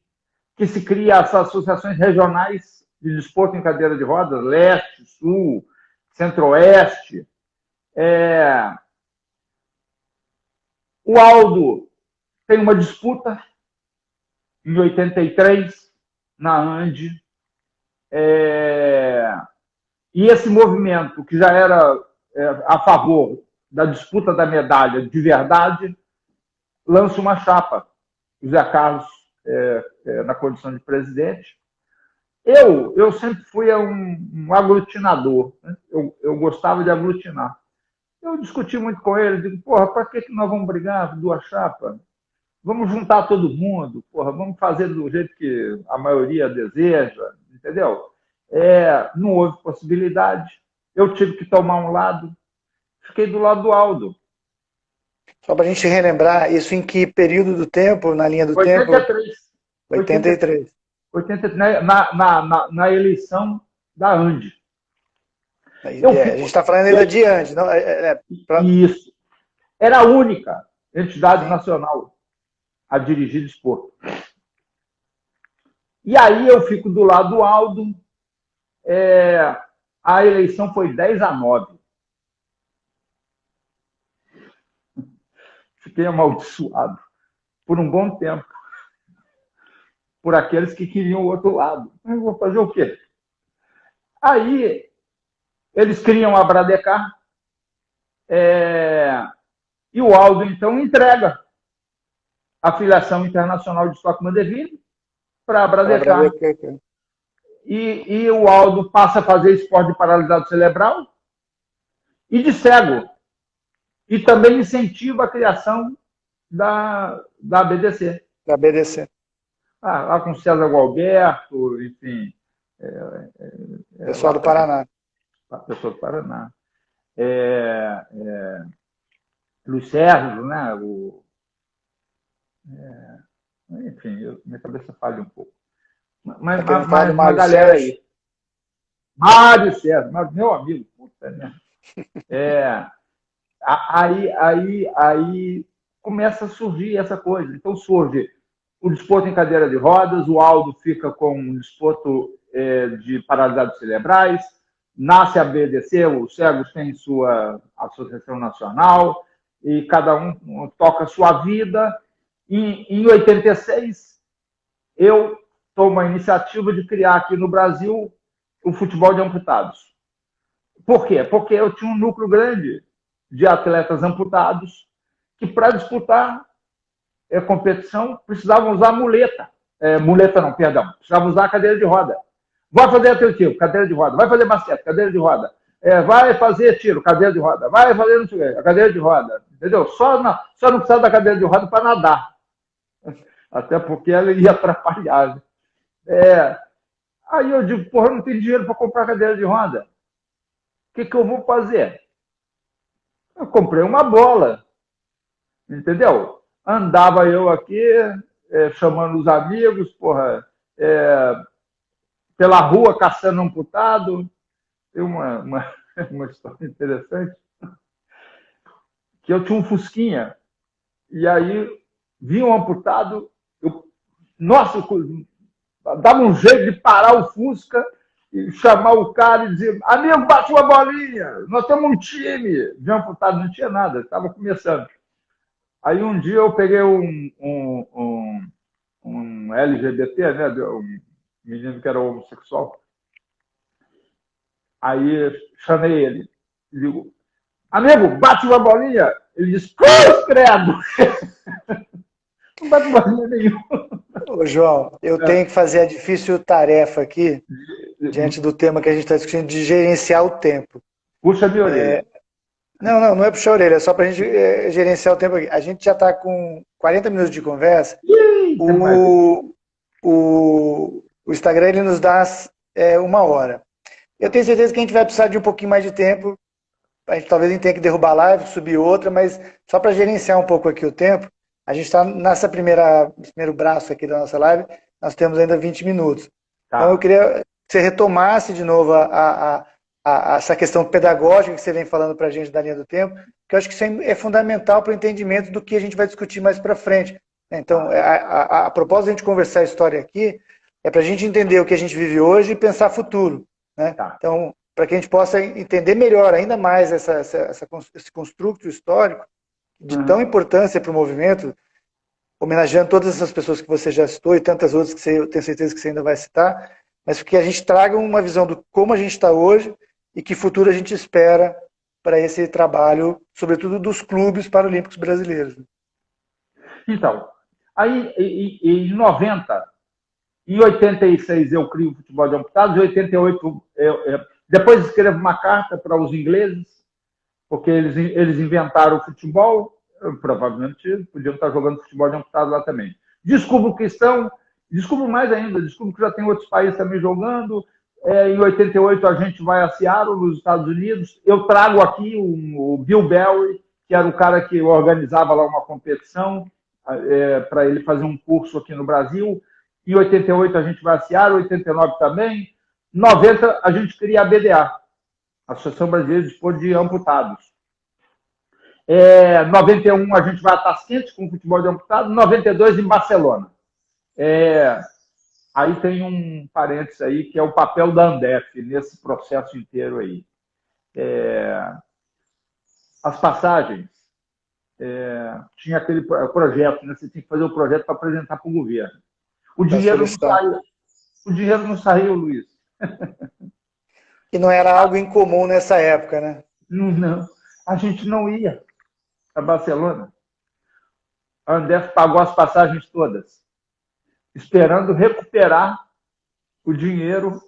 que se crie as associações regionais de desporto em cadeira de rodas, leste, sul, centro-oeste. O Aldo tem uma disputa em 83 na ANDE. E esse movimento, que já era a favor da disputa da medalha de verdade, lança uma chapa. O Zé Carlos, na condição de presidente, Eu sempre fui um aglutinador, né? Eu gostava de aglutinar. Eu discuti muito com ele, digo, porra, para que nós vamos brigar duas chapas? Vamos juntar todo mundo, porra, vamos fazer do jeito que a maioria deseja, entendeu? Não houve possibilidade. Eu tive que tomar um lado, fiquei do lado do Aldo. Só para a gente relembrar, isso em que período do tempo, na linha do tempo? 83. 83. 83 na eleição da ANDI. A gente está falando ainda de antes. Não, Isso. Era a única entidade nacional a dirigir desporto. E aí eu fico do lado do Aldo. A eleição foi 10-9. Fiquei amaldiçoado por um bom tempo por aqueles que queriam o outro lado. Mas eu vou fazer o quê? Aí eles criam a Bradecar, e o Aldo, então, entrega a Filiação Internacional de Estoque Mandeville para a Bradecar. E o Aldo passa a fazer esporte de paralisado cerebral e de cego. E também incentiva a criação da BDC. Da BDC. Lá com César Gualberto, enfim. Pessoal do Paraná. Pessoal do Paraná. Luiz Sérgio, né? Enfim, minha cabeça falha um pouco. Mas uma galera aí. Mário Sérgio, meu amigo. Puta, né? Aí começa a surgir essa coisa. Então surge o desporto em cadeira de rodas, o Aldo fica com um desporto de paralisados cerebrais, nasce a BDC, os cegos têm sua associação nacional, e cada um toca a sua vida. E em 86, eu tomo a iniciativa de criar aqui no Brasil o futebol de amputados. Por quê? Porque eu tinha um núcleo grande de atletas amputados que, para disputar competição, precisavam usar muleta. Precisavam usar cadeira de roda. Vai fazer atletismo, cadeira de roda. Vai fazer basquete, cadeira de roda. Vai fazer tiro, cadeira de roda. Vai fazer não sei o quê, cadeira de roda. Entendeu? Só não precisava da cadeira de roda para nadar. Até porque ela ia atrapalhar. Aí eu digo, porra, eu não tenho dinheiro para comprar cadeira de roda. O que eu vou fazer? Eu comprei uma bola. Entendeu? Andava eu aqui, chamando os amigos, porra, pela rua caçando amputado. Tem uma história interessante, que eu tinha um Fusquinha, e aí vinha um amputado, nossa, dava um jeito de parar o Fusca e chamar o cara e dizer, amigo, bate uma bolinha, nós temos um time. De amputado não tinha nada, estava começando. Aí um dia eu peguei um LGBT, né, um menino que era homossexual. Aí chamei ele. Digo, amigo, bate uma bolinha. Ele disse, cruz, credo. Não bate bolinha nenhuma. Ô, João, eu tenho que fazer a difícil tarefa aqui, diante do tema que a gente está discutindo, de gerenciar o tempo. Puxa minha orelha. Não é puxar a orelha, é só para a gente gerenciar o tempo aqui. A gente já está com 40 minutos de conversa. O Instagram ele nos dá 1 hora. Eu tenho certeza que a gente vai precisar de um pouquinho mais de tempo. A gente talvez tenha que derrubar a live, subir outra, mas só para gerenciar um pouco aqui o tempo, a gente está nessa primeiro braço aqui da nossa live, nós temos ainda 20 minutos. Tá. Então eu queria que você retomasse de novo essa questão pedagógica que você vem falando para a gente da linha do tempo, que eu acho que isso é fundamental para o entendimento do que a gente vai discutir mais para frente. Então, a propósito de a gente conversar a história aqui, é para a gente entender o que a gente vive hoje e pensar futuro. Né? Tá. Então, para que a gente possa entender melhor, ainda mais esse construto histórico de tão importância para o movimento, homenageando todas essas pessoas que você já citou e tantas outras que eu tenho certeza que você ainda vai citar, mas que a gente traga uma visão do como a gente está hoje e que futuro a gente espera para esse trabalho, sobretudo dos clubes paralímpicos brasileiros. Então, aí em 90, Em 86 eu crio o futebol de amputados, em 88 depois escrevo uma carta para os ingleses, porque eles inventaram o futebol, provavelmente podiam estar jogando futebol de amputados lá também. Descubro que estão, descubro mais ainda, descubro que já tem outros países também jogando. Em 88 a gente vai a Seattle, nos Estados Unidos. Eu trago aqui o Bill Berry, que era o cara que organizava lá uma competição, para ele fazer um curso aqui no Brasil. Em 88 a gente vai a Seattle, 89 também. 90 a gente cria a BDA, Associação Brasileira de Desporto de Amputados. 91 a gente vai a Tasquente com o futebol de amputados. 92 em Barcelona. Aí tem um parênteses aí, que é o papel da Andef nesse processo inteiro aí. As passagens, tinha aquele projeto, né? Você tinha que fazer o projeto para apresentar para o governo. O dinheiro não saiu. O dinheiro não saiu, Luiz. Que não era algo incomum nessa época, né? Não. A gente não ia a Barcelona. A Andef pagou as passagens todas, esperando recuperar o dinheiro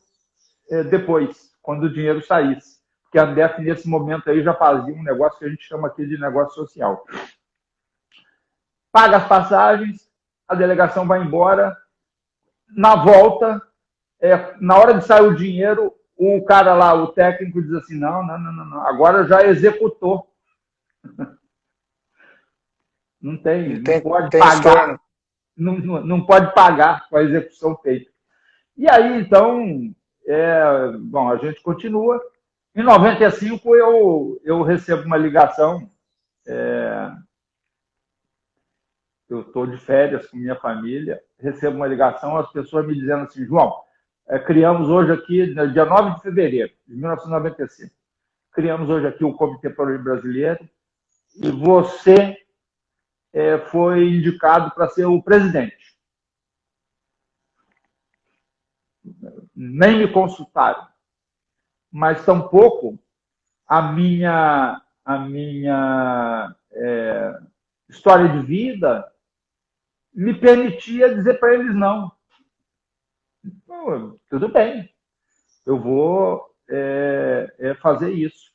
depois, quando o dinheiro saísse. Porque a Andef, nesse momento aí, já fazia um negócio que a gente chama aqui de negócio social. Paga as passagens, a delegação vai embora. Na volta, na hora de sair o dinheiro, o cara lá, o técnico, diz assim, não, agora já executou. Não pode pagar. Não pode pagar com a execução feita. E aí, então, bom, a gente continua. Em 95, eu recebo uma ligação. Eu estou de férias com minha família, recebo uma ligação, as pessoas me dizendo assim, João, criamos hoje aqui, no dia 9 de fevereiro de 1995, criamos hoje aqui o Comitê Paralímpico Brasileiro e você foi indicado para ser o presidente. Nem me consultaram, mas tampouco a minha história de vida me permitia dizer para eles não. Tudo bem, eu vou fazer isso.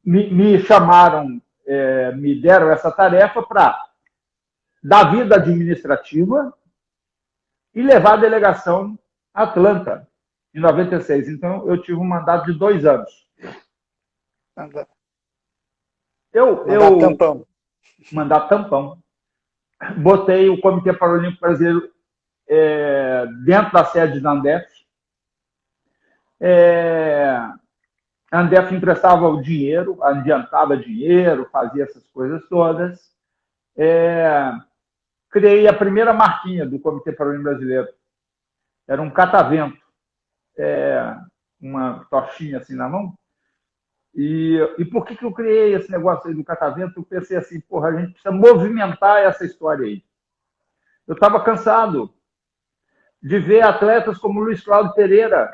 Me chamaram, me deram essa tarefa para dar vida administrativa e levar a delegação a Atlanta, em 96. Então, eu tive um mandato de 2 anos. Mandato tampão. Mandato tampão. Botei o Comitê Paralímpico Brasileiro dentro da sede da Andef. A Andef emprestava o dinheiro, adiantava dinheiro, fazia essas coisas todas. Criei a primeira marquinha do Comitê Paralímpico Brasileiro. Era um catavento, uma tochinha assim na mão. E por que eu criei esse negócio aí do catavento? Eu pensei assim, porra, a gente precisa movimentar essa história aí. Eu estava cansado de ver atletas como Luiz Cláudio Pereira,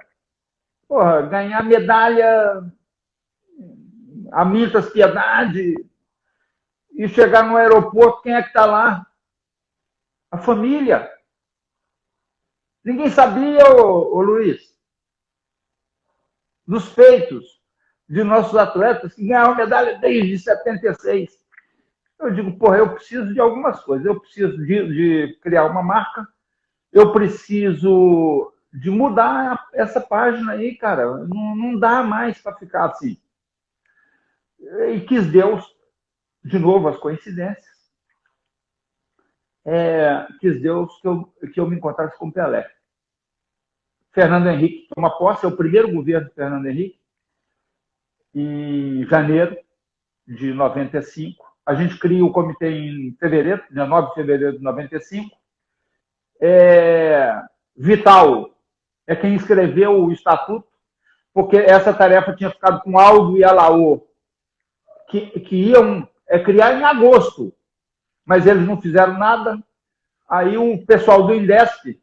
porra, ganhar medalha a Mintas Piedade e chegar no aeroporto, quem é que está lá? A família. Ninguém sabia, ô Luiz, dos feitos de nossos atletas que ganharam medalha desde 76. Eu digo, porra, eu preciso de algumas coisas. Eu preciso de criar uma marca, eu preciso de mudar essa página aí, cara. Não dá mais para ficar assim. E quis Deus, de novo, as coincidências, quis Deus que eu me encontrasse com Pelé. Fernando Henrique toma posse, é o primeiro governo de Fernando Henrique, em janeiro de 95. A gente cria o comitê em fevereiro, dia 9 de fevereiro de 95. Vital é quem escreveu o estatuto, porque essa tarefa tinha ficado com Aldo e Alaô, que iam criar em agosto, mas eles não fizeram nada. Aí o pessoal do Indesp,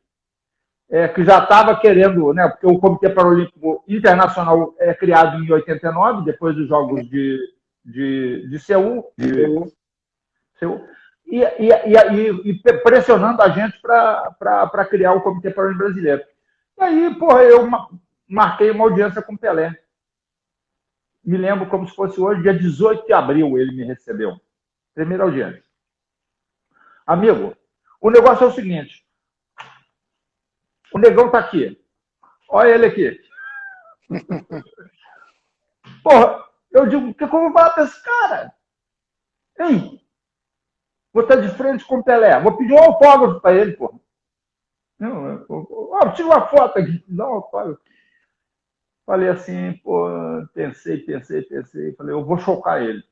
que já estava querendo, né, porque o Comitê Paralímpico Internacional é criado em 89, depois dos Jogos de Seul. pressionando a gente para criar o Comitê Paralímpico Brasileiro. E aí, porra, eu marquei uma audiência com o Pelé. Me lembro como se fosse hoje, dia 18 de abril, ele me recebeu. Primeira audiência. Amigo, o negócio é o seguinte. O negão está aqui. Olha ele aqui. Porra, eu digo, que como mata esse cara? Hein? Vou estar de frente com o Pelé. Vou pedir um autógrafo para ele, porra. Tira uma foto aqui, dá um autógrafo. Falei assim, pô, pensei. Falei, eu vou chocar ele.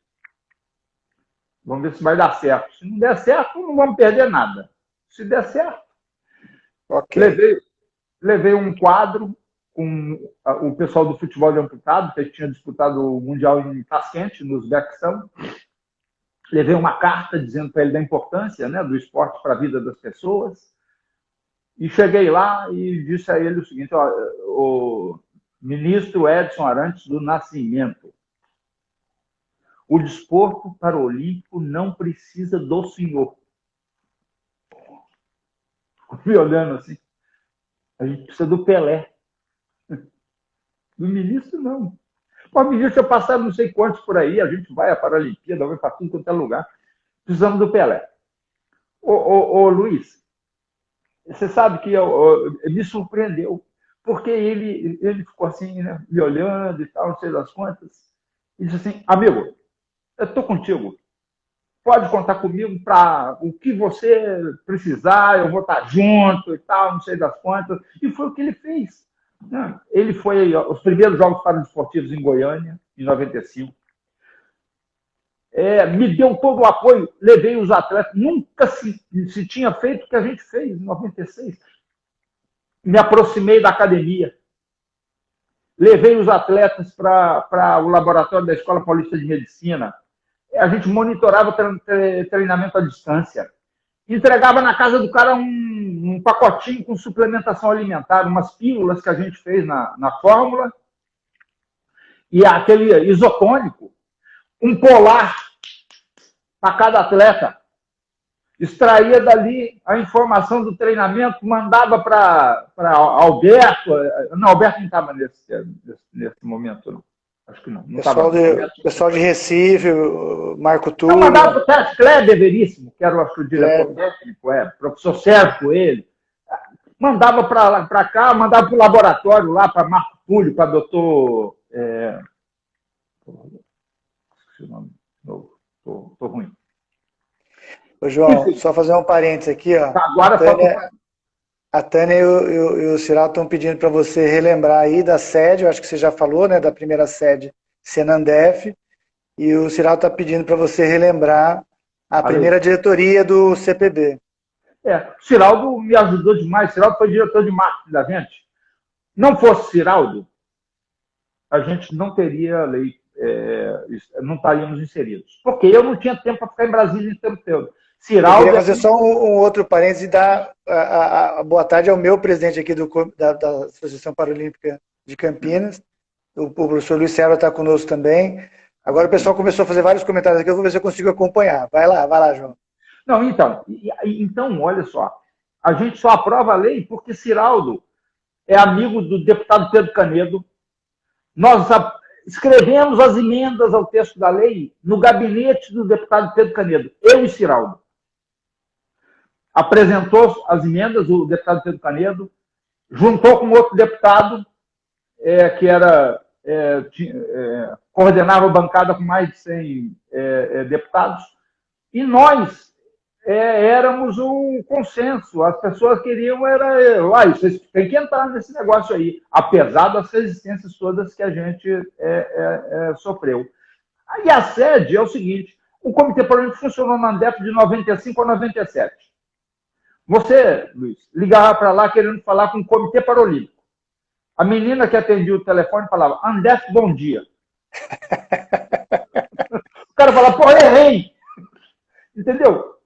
Vamos ver se vai dar certo. Se não der certo, não vamos perder nada. Se der certo, okay. Levei um quadro com o pessoal do futebol de amputado, que tinha disputado o Mundial em Tashkent, no Uzbequistão. Levei uma carta dizendo para ele da importância, né, do esporte para a vida das pessoas. E cheguei lá e disse a ele o seguinte, ó, o ministro Edson Arantes do Nascimento, o desporto paralímpico não precisa do senhor. Ficou me olhando assim. A gente precisa do Pelé. Do ministro, não. O ministro já passaram não sei quantos por aí, a gente vai à Paralimpíada, vai para tudo quanto é lugar. Precisamos do Pelé. Ô Luiz, você sabe que me surpreendeu, porque ele ficou assim, né, me olhando e tal, não sei das quantas, e disse assim, amigo, eu estou contigo, pode contar comigo para o que você precisar, eu vou estar junto e tal, não sei das quantas, e foi o que ele fez. Ele foi aos primeiros Jogos Paradesportivos em Goiânia, em 95, me deu todo o apoio, levei os atletas, nunca se tinha feito o que a gente fez em 96. Me aproximei da academia, levei os atletas para o laboratório da Escola Paulista de Medicina, a gente monitorava o treinamento à distância, entregava na casa do cara um pacotinho com suplementação alimentar, umas pílulas que a gente fez na fórmula, e aquele isotônico, um polar para cada atleta, extraía dali a informação do treinamento, mandava para Alberto. Não, Alberto não estava nesse momento, não. Acho que não. Pessoal de Recife, Marco Túlio. Não, mandava para o Sérgio Kleber Veríssimo, que era o diretor técnico, professor Sérgio Coelho. Mandava para cá, mandava para o laboratório lá, para Marco Túlio, para doutor. Esqueci o nome. Estou ruim. Ô, João, só fazer um parênteses aqui, ó. Agora a Tânia e o Ciraldo estão pedindo para você relembrar aí da sede, eu acho que você já falou, né, da primeira sede Senandef, e o Ciraldo está pedindo para você relembrar a primeira diretoria do CPB. O Ciraldo me ajudou demais, o Ciraldo foi diretor de marketing da gente. Não fosse Ciraldo, a gente não teria lei, não estaríamos inseridos. Porque eu não tinha tempo para ficar em Brasília o tempo todo. Ciraldo, eu queria fazer só um outro parênteses e dar a boa tarde ao meu presidente aqui da Associação Paralímpica de Campinas. O professor Luiz Serra está conosco também. Agora o pessoal começou a fazer vários comentários aqui, eu vou ver se eu consigo acompanhar. Vai lá, João. Não, então, olha só. A gente só aprova a lei porque Ciraldo é amigo do deputado Pedro Canedo. Nós escrevemos as emendas ao texto da lei no gabinete do deputado Pedro Canedo, eu e Ciraldo. Apresentou as emendas, o deputado Pedro Canedo, juntou com outro deputado, que coordenava a bancada com mais de 100 deputados, e nós éramos um consenso. As pessoas queriam, vocês têm que entrar nesse negócio aí, apesar das resistências todas que a gente sofreu. Aí a sede é o seguinte, o Comitê Paralímpico funcionou na Andef de 95 a 97. Você, Luiz, ligava para lá querendo falar com o Comitê Paralímpico. A menina que atendia o telefone falava, Andef, bom dia. O cara falava, pô, errei. Entendeu?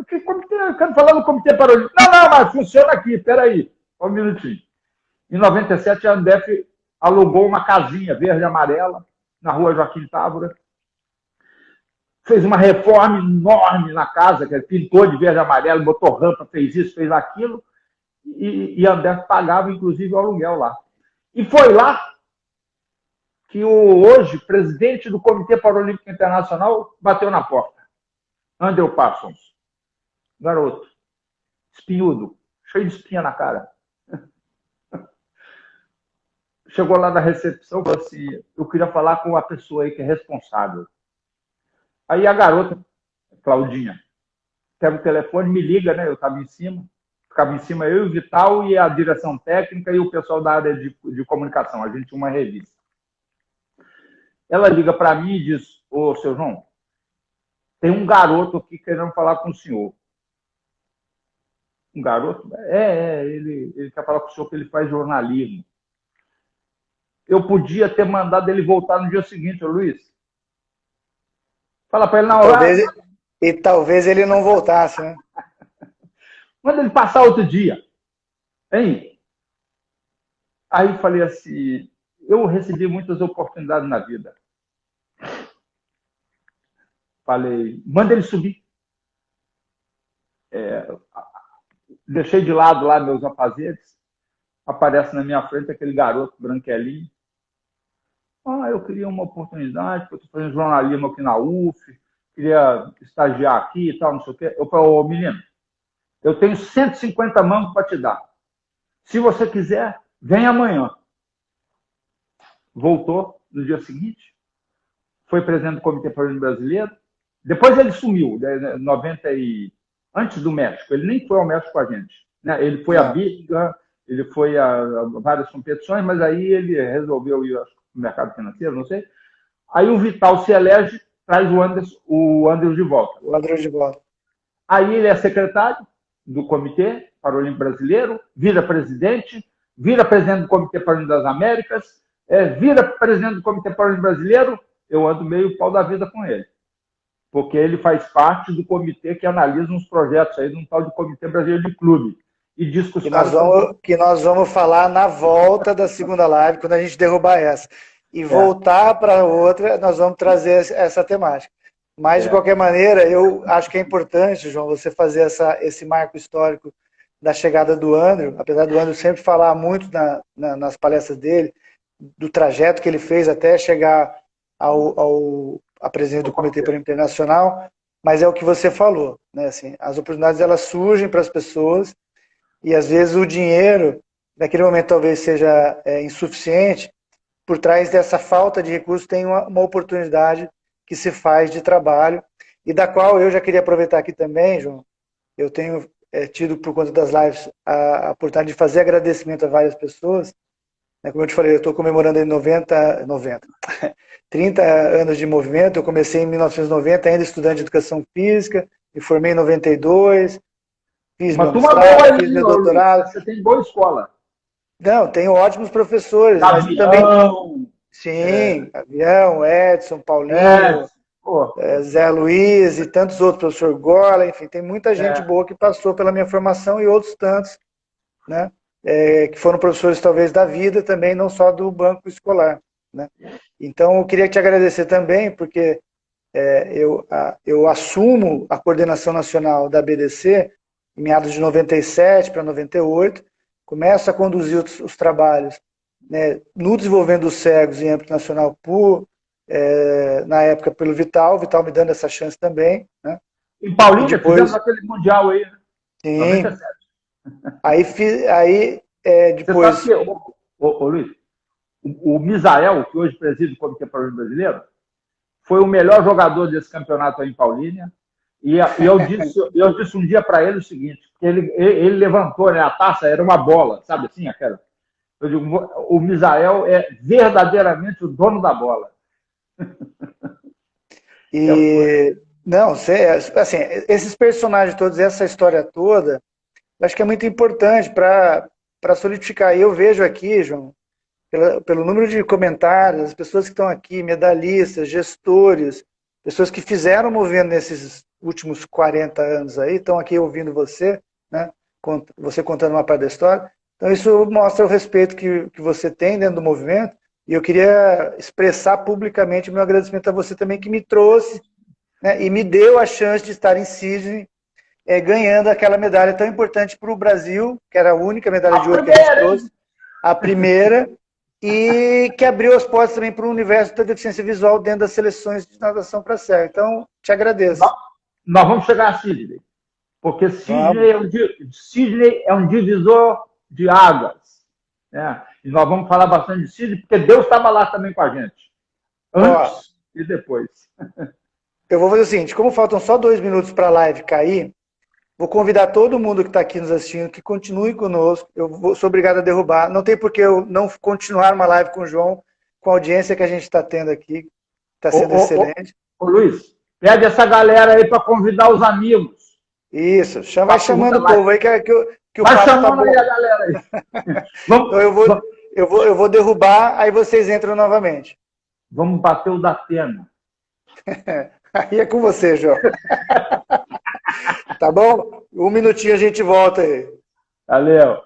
Que comitê? Eu quero falar no Comitê Paralímpico. Não, mas funciona aqui, peraí. Um minutinho. Em 97, a Andef alugou uma casinha verde e amarela na rua Joaquim Távora. fez uma reforma enorme na casa, que ele pintou de verde e amarelo, botou rampa, fez isso, fez aquilo, e André pagava, inclusive, o aluguel lá. E foi lá que o hoje presidente do Comitê Paralímpico Internacional bateu na porta. Andrew Parsons. Garoto. Espinhudo. Cheio de espinha na cara. Chegou lá na recepção e falou assim, eu queria falar com a pessoa aí que é responsável. Aí a garota, Claudinha, pega o telefone, me liga, né? Eu estava em cima. Ficava em cima eu e o Vital e a direção técnica e o pessoal da área de comunicação. A gente tinha uma revista. Ela liga para mim e diz, ô, seu João, tem um garoto aqui querendo falar com o senhor. Um garoto? Ele quer falar com o senhor que ele faz jornalismo. Eu podia ter mandado ele voltar no dia seguinte, ô Luiz. Fala para ele na hora. Talvez ele não voltasse, né? Manda ele passar outro dia. Hein? Aí falei assim, eu recebi muitas oportunidades na vida. Falei, manda ele subir. Deixei de lado lá meus afazeres. Aparece na minha frente aquele garoto branquelinho. Eu queria uma oportunidade, porque eu estou fazendo jornalismo aqui na UF, queria estagiar aqui e tal, não sei o quê. Eu falei, ô menino, eu tenho 150 mangos para te dar. Se você quiser, vem amanhã. Voltou no dia seguinte, foi presidente do Comitê Paralímpico Brasileiro. Depois ele sumiu, antes do México. Ele nem foi ao México com a gente. Né? Ele foi a Birmingham, ele foi a várias competições, mas aí ele resolveu ir ao mercado financeiro, não sei. Aí o Vital se elege, traz o Andrews de volta. O Andrews de volta. Aí ele é secretário do Comitê Paralímpico Brasileiro, vira presidente do Comitê Paralímpico das Américas, vira presidente do Comitê Paralímpico Brasileiro, eu ando meio pau da vida com ele. Porque ele faz parte do comitê que analisa uns projetos aí de um tal de Comitê Brasileiro de Clube. E diz que nós vamos falar na volta da segunda live, quando a gente derrubar essa. E voltar para outra, nós vamos trazer essa temática. Mas, de qualquer maneira, eu acho que é importante, João, você fazer esse marco histórico da chegada do Andrew, apesar do Andrew sempre falar muito nas palestras dele, do trajeto que ele fez até chegar a presidente do Comitê Paralímpico Internacional, mas é o que você falou, né? Assim, as oportunidades elas surgem para as pessoas e às vezes o dinheiro, naquele momento talvez seja insuficiente, por trás dessa falta de recursos tem uma oportunidade que se faz de trabalho e da qual eu já queria aproveitar aqui também, João, eu tenho tido por conta das lives a oportunidade de fazer agradecimento a várias pessoas. Como eu te falei, eu estou comemorando em 30 anos de movimento. Eu comecei em 1990, ainda estudante de educação física, me formei em 92, fiz meu mestrado, fiz meu doutorado. Você tem boa escola. Não, tenho ótimos professores. Avião, mas também... Sim, Avião, Edson, Paulinho, Zé Luiz e tantos outros, professor Gola, enfim, tem muita gente boa que passou pela minha formação e outros tantos, né? Que foram professores talvez da vida também, não só do banco escolar, né? Então eu queria te agradecer também, porque eu assumo a coordenação nacional da BDC em meados de 97 para 98, começo a conduzir os trabalhos, né, no desenvolvimento dos cegos em âmbito nacional na época pelo Vital me dando essa chance também, né? Em Paulinho, fizemos aquele mundial aí, né? Sim. 97. Aí depois... Você sabe que, Luiz, o Misael, que hoje preside o Comitê Paralímpico Brasileiro, foi o melhor jogador desse campeonato aí em Paulínia. E eu disse um dia para ele o seguinte, que ele levantou, né, a taça, era uma bola, sabe assim, aquela. Eu digo, o Misael é verdadeiramente o dono da bola. Não, assim, esses personagens todos, essa história toda, acho que é muito importante para solidificar. E eu vejo aqui, João, pelo número de comentários, as pessoas que estão aqui, medalhistas, gestores, pessoas que fizeram o movimento nesses últimos 40 anos aí, estão aqui ouvindo você, né? Você contando uma parte da história. Então isso mostra o respeito que você tem dentro do movimento, e eu queria expressar publicamente o meu agradecimento a você também, que me trouxe né, e me deu a chance de estar em Sydney, ganhando aquela medalha tão importante para o Brasil, que era a única medalha de A ouro que a gente primeira, hein? trouxe, a primeira, e que abriu as portas também para o universo da deficiência visual dentro das seleções de natação para cego. Então, te agradeço. Nós vamos chegar a Sydney, porque Vamos. Sydney é um divisor de águas. Né? E nós vamos falar bastante de Sydney, porque Deus estava lá também com a gente, Ó, antes e depois. eu vou fazer o seguinte, como faltam só 2 minutos para a live cair, vou convidar todo mundo que está aqui nos assistindo que continue conosco. Sou obrigado a derrubar. Não tem por que eu não continuar uma live com o João, com a audiência que a gente está tendo aqui. Está sendo excelente. Ô, Luiz, pede essa galera aí para convidar os amigos. Isso, vai chamando o povo aí que o Vai papo tá chamando bom. aí a galera aí. Então eu vou derrubar, aí vocês entram novamente. Vamos bater o da Atena. Aí é com você, João. Tá bom? 1 minutinho a gente volta aí. Valeu.